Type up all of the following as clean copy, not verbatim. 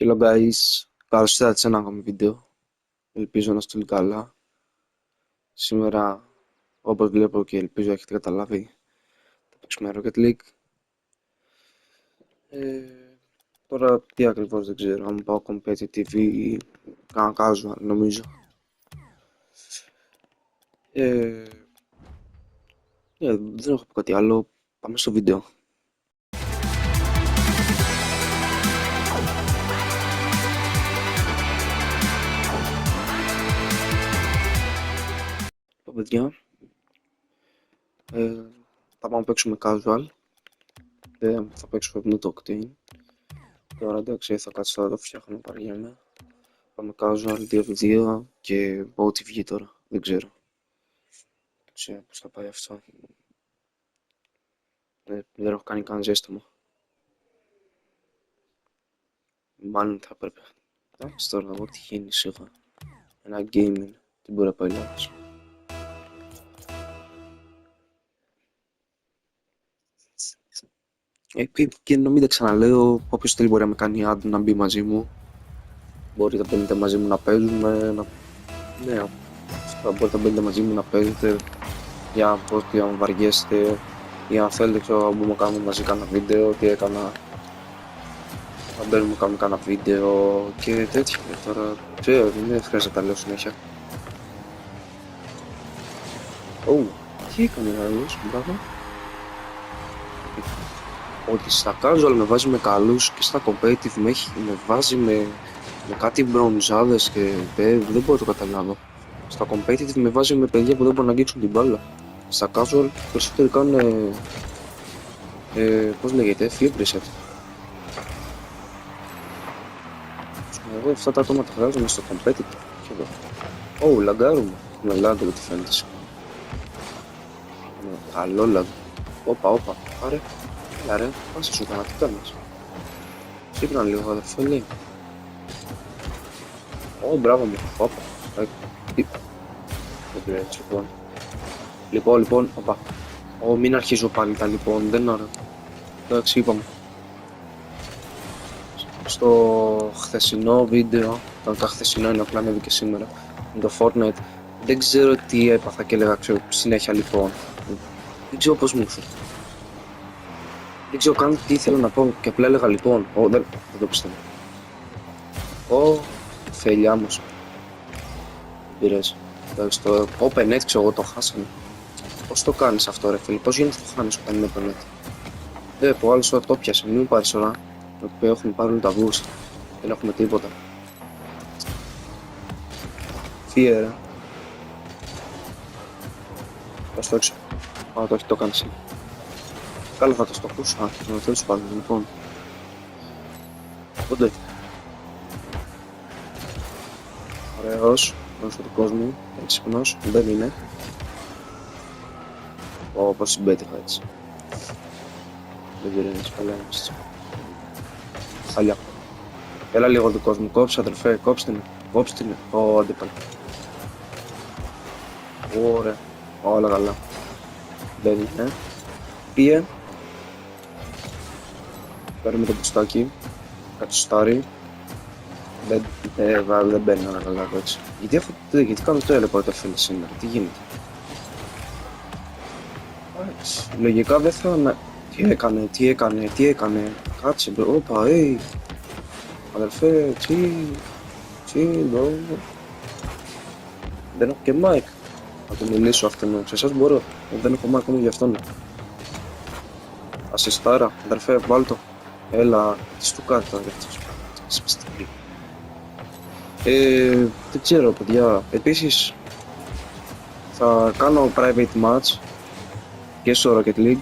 Hello guys, καλώς ήρθατε σε ένα ακόμη βίντεο. Ελπίζω να στείλει καλά. Σήμερα, όπως βλέπω και ελπίζω έχετε καταλάβει, θα παίξουμε Rocket League. Τώρα τι ακριβώς δεν ξέρω, αν πάω competitive ή κάνα casual νομίζω. Δεν έχω πει κάτι άλλο, πάμε στο βίντεο. Παιδιά, θα πάμε να παίξουμε casual. Θα παίξω με το Octane. Τώρα εντάξει, θα κάτσω τώρα, το φτιάχνω, παριέμαι. Πάμε casual 2v2 και πω ό,τι βγει τώρα, δεν ξέρω. Δεν ξέρω πώς θα πάει αυτό. Δεν έχω κάνει καν ζέσταμα. Μάλλον θα έπρεπε. Εντάξει τώρα, εγώ τι γίνει σίγουρα. Ένα gaming, τι μπορεί να πάει λάθος. Και να μην τα ξαναλέω, όποιος θέλει μπορεί να με κάνει add να μπει μαζί μου. Μπορείτε να μπαίνετε μαζί μου να παίζουμε. Ναι, μπορείτε να μπαίνετε μαζί μου να παίζετε. Για πώς και αν βαριέστε. Ή αν θέλετε ξέρω, να μπορούμε να κάνουμε μαζί κάνα βίντεο. Τι έκανα. Να μπαίνουμε να κάνουμε κάνα βίντεο και τέτοια. Τώρα ξέρω, δεν χρειάζεται να τα λέω συνέχεια. Τι έκανε ο άλλος, μπράβο. Ότι στα casual με βάζει με καλούς και στα competitive με βάζει με κάτι μπρονζάδες και δεν μπορώ να το καταλάβω. Στα competitive με βάζει με παιδιά που δεν μπορούν να αγγίξουν την μπάλα. Στα casual περισσότεροι κάνουν πώς λέγεται, flip reset. Εγώ αυτά τα άτομα τα χρειάζομαι στο competitive. Λαγκάρουμε. Με λάγκο τι φαίνεται. Καλό λαγκ. Όπα, πάρε. Έλα ρε, πάσα σου κάνα, τι κάνεις. Σύπνα λίγο αδερφέ, λέει. Μπράβο μου, όπα. Δεν πειράζει, λοιπόν, όπα. Μην αρχίζω πάλι τα λοιπόν, δεν είναι ωραία. Εντάξει, είπαμε. Στο χθεσινό βίντεο, τα χθεσινό είναι απλά ανέβηκε σήμερα, με το Fortnite, δεν ξέρω τι έπαθα και έλεγα συνέχεια λοιπόν. Δεν ξέρω πώς μου ήρθε. Δεν ξέρω καν τι ήθελα να πω και απλά έλεγα λοιπόν. Δεν το πιστεύω. Φελιά μου. Δεν πειράζει. Εντάξει, το OpenNet ξέρω εγώ το χάσαμε. Πώς το κάνεις αυτό ρε φίλε, πώς γίνεται το χάνεις όταν είναι OpenNet. Που άλλος το πιάσε, μην μου πάρεις ώρα. Το έχουμε πάρει τα views. Δεν έχουμε τίποτα. Φύγε ρε. Πας το έξω. Το έχει το κάνει εσύ. Καλά θα το στοχούσα, τέλος πάντων, λοιπόν. Πότε. Ωραίος, γνωστός του κόσμου, έξυπνος, δεν είναι. Όπως συμπέτυχα έτσι. Δεν πειράζει, καλά είμαστε. Χαλιά. Έλα λίγο δικός μου, κόψε αδερφέ, κόψτε την. Αντίπαλα. Ωραία, όλα καλά. Δεν είναι. Πήγε. Παίρνουμε το μπουστάκι, κατσουστάρι. Δεν μπαίνει να καταλάβω έτσι. Γιατί κάνω το έλεγχο το φίλε σήμερα, τι γίνεται. Λογικά δεν θα να... Τι έκανε. Κάτσε μπρο, όπα, αδερφέ, μπρο. Δεν έχω και mic. Θα του μιλήσω αυτόν, σε εσάς μπορώ. Δεν έχω mic μόνο για αυτόν. Ασιστάρα, αδερφέ, βάλ' το. Έλα, τι σου κάνει τώρα για αυτός. Δεν ξέρω παιδιά. Επίσης θα κάνω private match και στο Rocket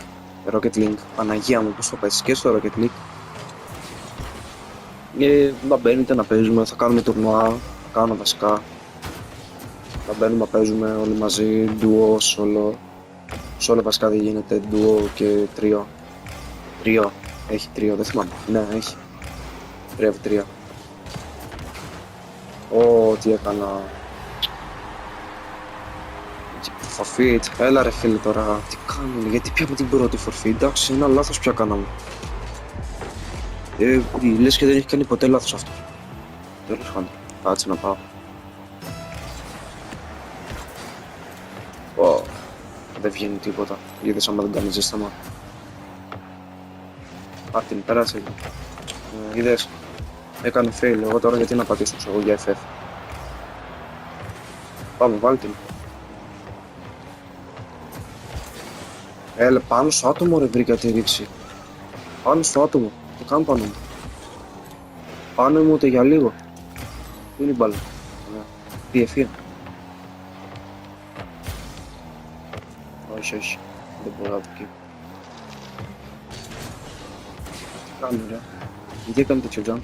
League, Παναγία μου πώς θα πέσεις, και στο Rocket League. Να μπαίνετε να παίζουμε, θα κάνουμε τουρνουά, θα κάνω βασικά. Θα μπαίνουμε να παίζουμε όλοι μαζί, duo, solo βασικά δεν γίνεται, duo και trio. Έχει 3, δεν θυμάμαι. Ναι, έχει. 3v3. Τι έκανα. Forfeit. Έλα ρε φίλε τώρα. Τι κάνουμε, γιατί πιάμε την πρώτη forfeit. Εντάξει, ένα λάθος πια κάναμε. Λες και δεν έχει κάνει ποτέ λάθος αυτό. Τέλος πάντων. Κάτσε να πάω. Δεν βγαίνει τίποτα. Είδες άμα δεν κάνει ζέσταμα. Την πέρασε. Είδες. Έκανε fail. Εγώ τώρα γιατί να πατήσω εγώ για FF. Πάμε, βάλει την. Έλα, πάνω στο άτομο ρε βρήκα τη ρήξη. Πάνω στο άτομο. Το κάνω πάνω μου. Πάνω μου ούτε για λίγο. Πού είναι η μπάλα. Τι ευφύα. Όχι, όχι. Δεν μπορώ από εκεί. Τι κάνω ρε. Γιατί έκανε τέτοιο jump.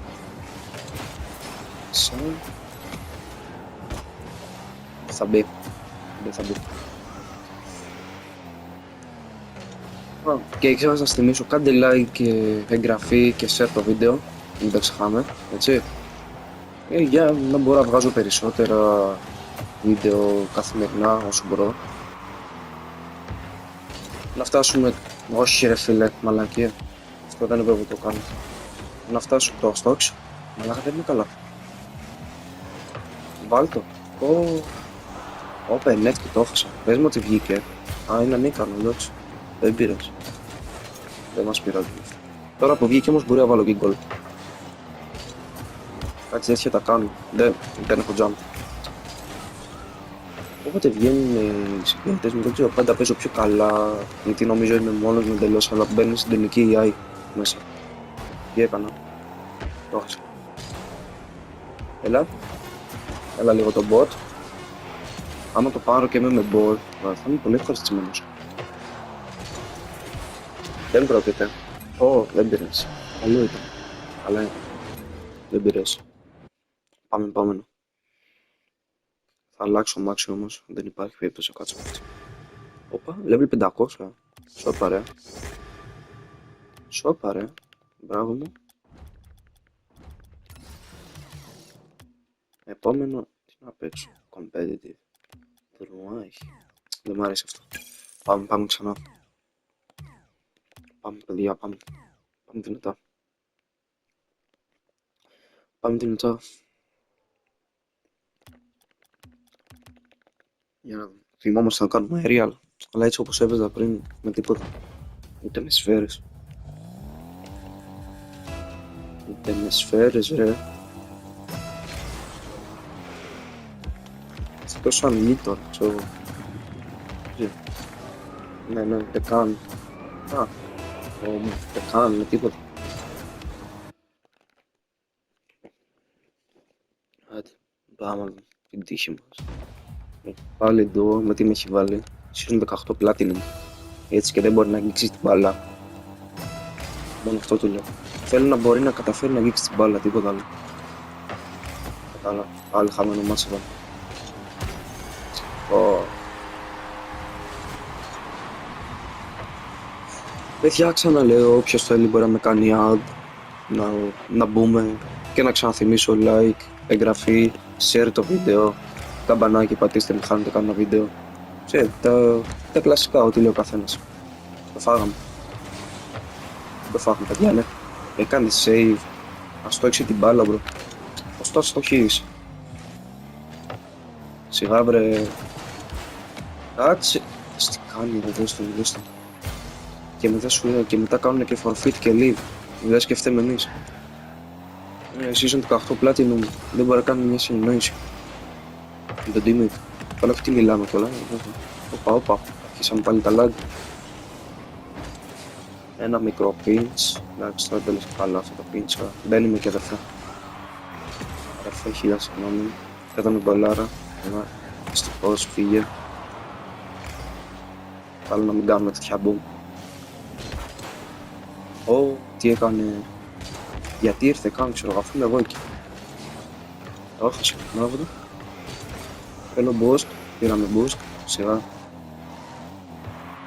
Σαν. Θα μπει. Δεν θα μπει. Και ξέχασα να σας θυμίσω, κάντε like και εγγραφή και share το βίντεο. Μην τα ξεχάμε, έτσι. Για να μπορώ να βγάζω περισσότερα βίντεο καθημερινά όσο μπορώ. Να φτάσουμε, όχι ρε φίλε, μαλακία. Αυτό δεν είναι βέβαια το κάνω. Να φτάσω το στόξ, μαλάκα δεν είναι καλά. Βάλ' το. Πενέτ και το έχασα. Πες μου ότι βγήκε. Είναι ανίκανο, εντάξει. Δεν πειράζει. Δεν μας πειράζει. Τώρα που βγήκε όμως μπορεί να βάλω και γκολ. Κάτι τέτοια τα κάνω. Δεν έχω jump. Όποτε βγαίνουν οι συγκριτές μου, δεν ξέρω, πάντα παίζω πιο καλά. Γιατί νομίζω είμαι μόνος μου εντελώς, αλλά μπαίνει στην τελική AI μέσα. Τι έκανα. Το έχασα. Έλα λίγο το bot. Άμα το πάρω και είμαι με bot, θα είμαι πολύ ευχαριστημένος. Δεν πρόκειται. Δεν πειράζει. Καλό ήταν. Καλά ήταν. Δεν πειράζει. Πάμε επόμενο. Θα αλλάξω μάξι όμως. Δεν υπάρχει περίπτωση να κάτσω έτσι. Level 500. Σώπα ρε. Μπράβο μου. Επόμενο. Τι να παίξω. Competitive. Δεν μ' άρεσε αυτό. Πάμε ξανά. Πάμε παιδιά, πάμε δυνατά. Για να θυμόμαστε να κάνουμε aerial. Αλλά έτσι όπως έπαιζα πριν, με τίποτα. Ούτε με σφαίρες. Ρε. C'est τόσο ανηλίτο, ξέρω. Ναι, δεν κάνω. Δεν κάνω τίποτα. Άντε, πάμε την τύχη μας. Πάλι εδώ, με τι με έχει βάλει. Season 18 Platinum. Έτσι και δεν μπορεί να αγγίξει την μπάλα. Μόνο αυτό του λέω. Θέλω να μπορεί να καταφέρει να αγγίξει την μπάλα, τίποτα άλλο. Κατάλαβα, πάλι χαμένο μάτσα βάλει. Παιδιά, ξαναλέω, όποιος θέλει μπορεί να με κάνει add, να μπούμε και να ξαναθυμίσω like, εγγραφή, share το βίντεο, καμπανάκι πατήστε μην χάνετε κανένα βίντεο. Ξέρετε, τα κλασικά, ό,τι λέει ο καθένας. Το φάγαμε. Το φάγαμε παιδιά, ναι. Έκανε save, ας το έξι την μπάλα μπρο. Πώς το αστοχείς. Σιγά βρε. Κάτσε. Τι κάνει ρε, δώστε. Και μετά κάνουν και forfeit και leave. Δεν σκεφτέμε εμείς. Season 18 Platinum δεν μπορεί να κάνει μια συνεννόηση. Με τον teammate. Καλά αυτή μιλάμε κιόλα. Όπα. Αρχίσαμε πάλι τα lag. Ένα μικρό pinch. Εντάξει, τώρα τέλος καλά αυτό το pinch. Δεν είμαι και αδερφέ. Αδερφέ, χίλια συγγνώμη. Εδώ με μπαλάρα. Δυστυχώς φύγε. Καλό να μην κάνουμε τέτοια boom. Τι έκανε. Γιατί ήρθε καν, ξέρω, αφού είμαι εγώ εκεί. Το έχασα, μπράβο του. Θέλω boost, πήραμε boost, σιγά.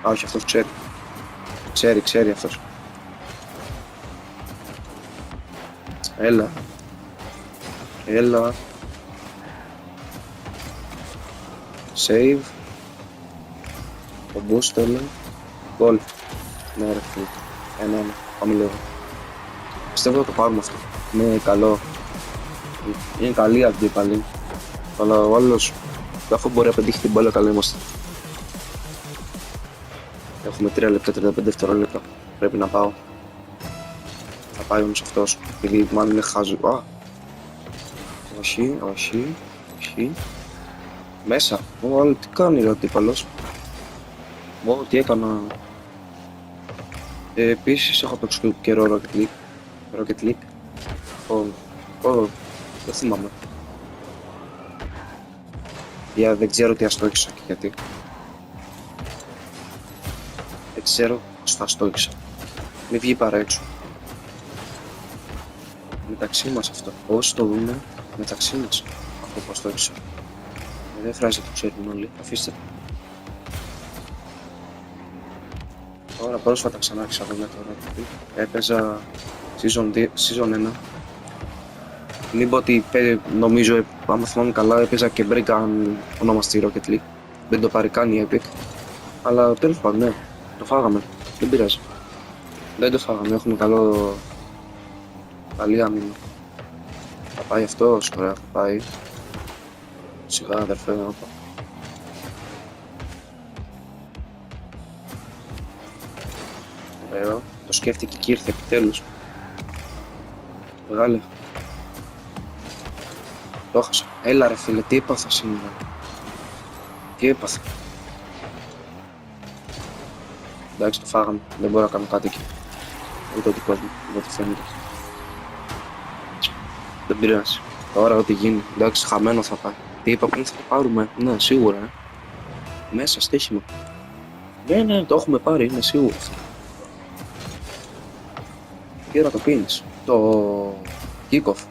Όχι, αυτός ξέρει. Ξέρει αυτός. Έλα. Save. Το boost θέλω. Goal. Ναι ρε φίλε. Ένα. Πάμε λίγο. πιστεύω θα το πάρουμε αυτό. Είναι καλό. Είναι καλή αντίπαλη. Αλλά ο άλλος, αφού μπορεί να πετύχει την μπάλα, καλά είμαστε. Έχουμε 3 λεπτά, 35 δευτερόλεπτα. Πρέπει να πάω. Θα πάει όμως αυτός. Επειδή μάλλον είναι χάζο. Α! Όχι, όχι, όχι. Μέσα. Ω, αλλά τι κάνει ρε ο αντίπαλος. Ω, τι έκανα. Επίσης έχω παίξει καιρό Rocket League. Rocket League. Δεν θυμάμαι. Δεν ξέρω τι αστόχησα και γιατί. Δεν ξέρω πώς θα αστόχησα. Μην βγει παρά έξω. Μεταξύ μας αυτό. Όσοι το δούμε, μεταξύ μας αυτό που αστόχησα. Δεν χρειάζεται να το ξέρουν όλοι. Αφήστε. Τώρα πρόσφατα ξανά άρχισα να το Rocket League. Έπαιζα season 1. Μην πω ότι νομίζω, άμα θυμάμαι καλά, έπαιζα και break αν ονομαστεί Rocket League. Δεν το πάρει καν η Epic. Αλλά τέλος πάντων, ναι, το φάγαμε. Δεν πειράζει. Δεν το φάγαμε, έχουμε καλή άμυνα. Θα πάει αυτός, ωραία, θα πάει. Σιγά αδερφέ, να πάω. Ωραίο, το σκέφτηκε και ήρθε επιτέλους. Μεγάλε. Το έχασα. Έλα ρε φίλε, τι έπαθα σήμερα. Τι έπαθα. Εντάξει, το φάγαμε. Δεν μπορώ να κάνω κάτι εκεί. Ούτε ο δικός μου, δεν το φαίνεται. Δεν πειράζει. Τώρα ό,τι γίνει. Εντάξει, χαμένο θα πάει. Τι είπα πριν θα το πάρουμε. Ναι, σίγουρα. Μέσα, στοίχημα. Ναι, το έχουμε πάρει, είναι σίγουρο αυτό. Τι ώρα το πίνεις. Το kick-off.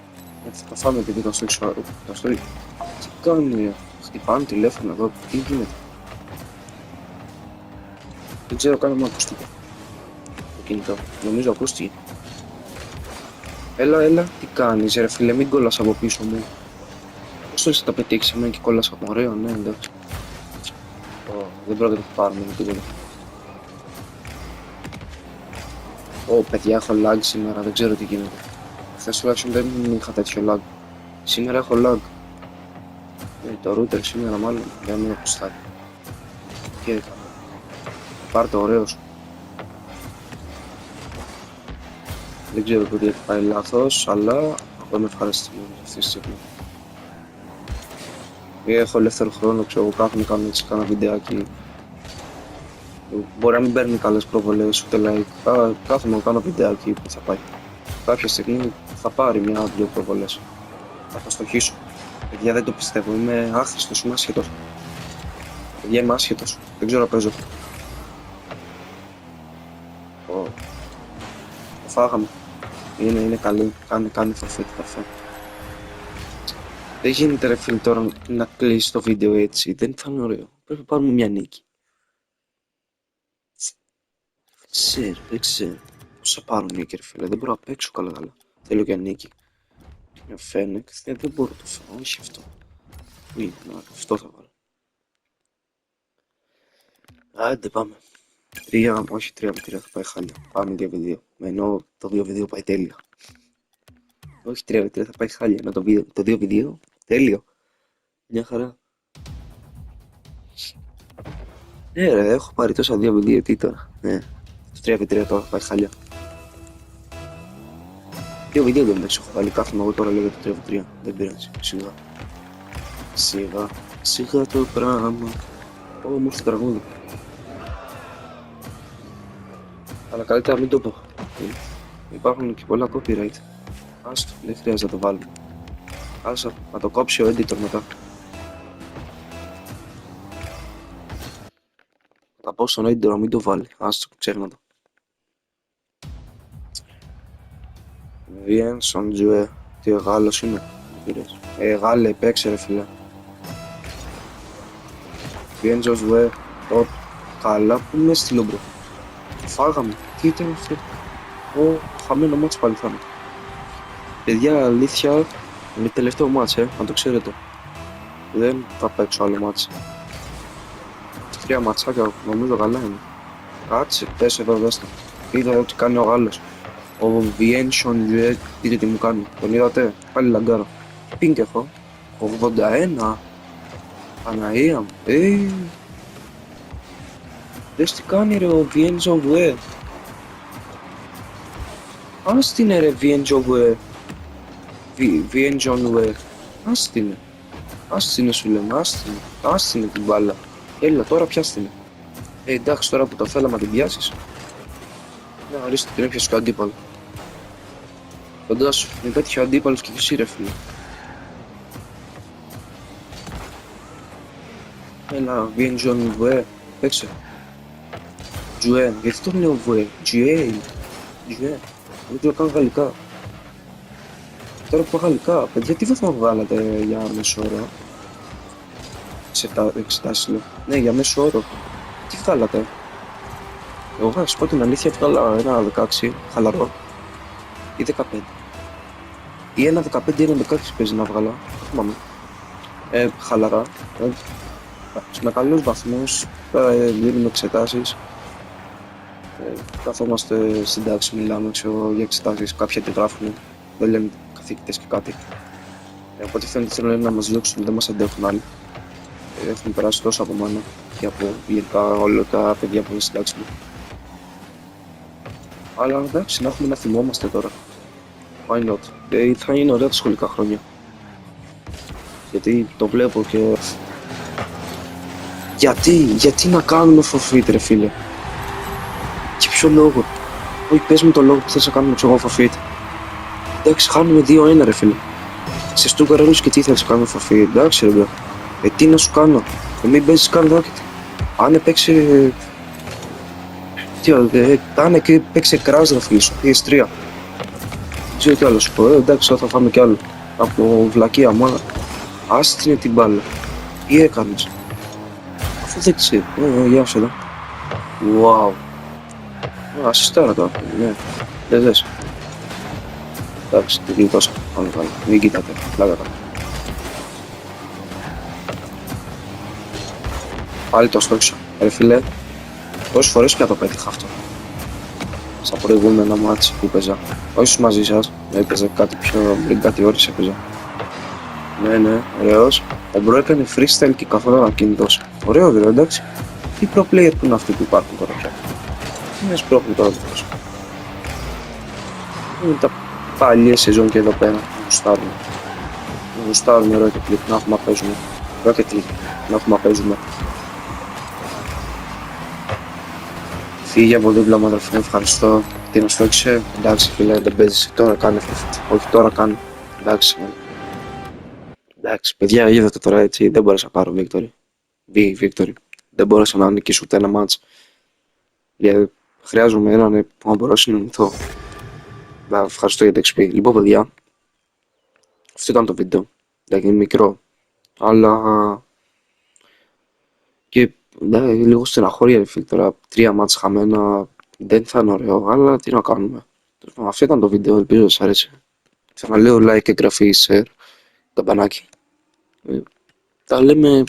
Θα φάμε επειδή το στόχισα. Τι κάνει, χτυπάνε τηλέφωνο εδώ, τι γίνεται. Δεν ξέρω καν αν ακούστηκε το κινητό. Νομίζω ακούστηκε. Έλα, τι κάνεις ρε φίλε, μην κόλλας από πίσω μου. Πώς θέλεις να τα πετύξεις εμένα και κόλλας από ωραίο, ναι εντάξει. Δεν πρόκειται να το πάρουμε με τίποτα. Παιδιά, έχω lag σήμερα, δεν ξέρω τι γίνεται. Χθες τουλάχιστον δεν είχα τέτοιο lag. Σήμερα έχω lag. Το router σήμερα μάλλον δεν με ακουστάει. Τι έκανα. Πάρ' το ωραίος. Δεν ξέρω τι έχει πάει λάθος, αλλά εγώ είμαι ευχαριστημένος αυτή τη στιγμή. Έχω ελεύθερο χρόνο, ξέρω, κάθομαι κάνω έτσι κάνα βιντεάκι. Μπορεί να μην παίρνει καλές προβολές ούτε like. Κάθομαι να κάνω βιντεάκι που θα πάει. Κάποια στιγμή θα πάρει μια-δυο προβολές. Θα το στοχίσω. Παιδιά, δεν το πιστεύω, είμαι άχρηστος, είμαι άσχετος. Παιδιά, είμαι άσχετος, δεν ξέρω να παίζω. Το φάγαμε. Είναι καλή, κάνει φαρφέτη καφέ. Δεν γίνεται ρε φίλε τώρα να κλείσει το βίντεο έτσι, δεν θα είναι ωραίο. Πρέπει να πάρουμε μια νίκη. Δεν ξέρω. Πώς θα πάρω νίκη ρε φίλε, δεν μπορώ να παίξω καλά. Θέλω και νίκη. Μια Φένεκ, δεν μπορώ να το φάω, όχι αυτό. Αυτό θα βάλω. Άντε πάμε. 3, όχι 3 με 3 θα πάει χάλια. Πάμε 2v2. Ενώ το 2v2 πάει τέλεια. Όχι 3 με 3 θα πάει χάλια. Ενώ το 2v2 τέλειο. Μια χαρά. Ναι ρε, έχω πάρει τόσα 2v2, τι τώρα. Ναι, το 3v3 τώρα θα πάει χάλια. 2v2 δεν έχω βάλει, κάθομαι εγώ τώρα λέγω το 3v3. Δεν πειράζει, σιγά το πράγμα. Μου ήρθε το τραγούδι. Αλλά καλύτερα μην το πω. Υπάρχουν και πολλά copyright. Άστο, δεν χρειάζεται να το βάλουμε. Άστο, να το κόψει ο editor μετά. Θα πω στον editor να μην το βάλει. Άστο, ξέχνα το. Βιένσον Τζουέ. Τι Γάλλος είναι. Γάλλε, παίξε ρε φίλε. Βιένσον Τζουέ. Καλά που με έστειλε μπρο. Φάγαμε. Τι ήταν αυτό. Χαμένο μάτς πάλι θα είναι. Παιδιά, αλήθεια, είναι τελευταίο μάτς, να το ξέρετε. Δεν θα παίξω άλλο μάτς. 3 ματσάκια νομίζω καλά είναι. Κάτσε, πες εδώ δες το. Είδα ότι κάνει ο Γάλλος. Ο Βιένσον Γιουέ, δείτε τι μου κάνει. Τον είδατε, πάλι λαγκάρα. Πίνκ έχω. 81. Παναία μου. Δες τι κάνει ρε ο Βιένσον Γιουέ. Ας την ρε Βιένσον Γιουέ. Βιένσον Γιουέ. Ας την. Ας την σου λέμε, ας την την μπάλα. Έλα τώρα πιάστην. Εντάξει τώρα που το θέλαμε να την πιάσεις. Να ορίστε την έπιασε και ο αντίπαλο. Φαντάσου, με πέτυχε ο αντίπαλος και εσύ ρε φίλε. Έλα, Βιένσον Γιουέ, παίξε. Τζουέ, γιατί τον λέω Βουέ, Τζουέ, δεν το κάνω γαλλικά. Τώρα που πω γαλλικά, παιδιά τι βαθμό βγάλατε για μέσο όρο. Εξετάσεις λέω, ναι για μέσο όρο. Τι βγάλατε. Εγώ θα σου πω την αλήθεια, βγάλα ένα 16, χαλαρό. Ή 15. Ή ένα 15 ή ένα 16 παίζει να βγάλα, δεν θυμάμαι. Χαλαρά. Με καλούς βαθμούς, δίνουμε εξετάσεις. Καθόμαστε στην τάξη, μιλάμε ξέρω, για εξετάσεις, κάποια τη γράφουν, δεν λένε καθηγητές και κάτι. Οπότε φαίνεται θέλουν να μας διώξουν, δεν μας αντέχουν άλλοι. Έχουν περάσει τόσο από μένα και από γενικά όλα τα παιδιά που είναι στην τάξη μου. Αλλά εντάξει, να έχουμε να θυμόμαστε τώρα. Why not? Θα είναι ωραία τα σχολικά χρόνια. Γιατί το βλέπω και... Γιατί να κάνουμε forfeit ρε φίλε. Και ποιο λόγο. Όχι πες μου το λόγο που θες να κάνουμε ξέρω forfeit. Εντάξει χάνουμε 2-1 ρε φίλε. Σε Στούγκαρ όλους και τι θέλεις να κάνουμε forfeit. Εντάξει ρε μπλε. Τι να σου κάνω. Μην παίζεις καν ρόκετ. Αν παίξει... Αν παίξει crash ρε φίλε σου. PS3. Δεν ξέρω τι άλλο σου πω. Εντάξει θα φάμε κι άλλο. Από βλακεία μου. Άστινε την μπάλα. Τι έκανες. Αφού δεν ξέρω. Γεια σου εδώ. Wow. Ασιστάρα τώρα. Ναι. Δεν δες. Εντάξει, την γλιτώσα. Πάμε πάλι. Μην κοιτάτε. Πλάκα κάνω. Πάλι το στόξω. Ρε φίλε. Πόσες φορές πια το πέτυχα αυτό. Στα προηγούμενα μάτς που παίζα. Όχι μαζί σας. Έπαιζα κάτι πιο πριν κάτι ώρες έπαιζα. Ναι, ωραίος. Ο Μπρο έκανε freestyle και καθόταν ακίνητος. Ωραίο βέβαια, εντάξει. Τι pro player που είναι αυτοί που υπάρχουν τώρα πια. Τι με σπρώχνουν τώρα το πρόσωπο. Είναι τα παλιές σεζόν και εδώ πέρα. Γουστάρουμε Rocket League, να έχουμε να παίζουμε. Rocket League, να έχουμε να παίζουμε. Φύγε από δίπλα μου αδερφέ, ευχαριστώ. Τι να σου έξε, εντάξει φίλε, δεν παίζεις. Τώρα κάνε forfeit. Όχι τώρα κάνε. Εντάξει. Εντάξει, παιδιά, είδατε τώρα έτσι, δεν μπόρεσα να πάρω victory. Δεν μπόρεσα να νικήσω ούτε ένα match. Γιατί χρειάζομαι έναν που να μπορώ να συνεννοηθώ. Ευχαριστώ για το XP. Λοιπόν, παιδιά, αυτό ήταν το βίντεο. Δηλαδή είναι μικρό. Αλλά και λίγο στεναχώρια φίλε τώρα. 3 μάτς χαμένα δεν θα είναι ωραίο, αλλά τι να κάνουμε. Αυτό ήταν το βίντεο, ελπίζω σας άρεσε. Ξαναλέω like, εγγραφή, share, καμπανάκι. Τα λέμε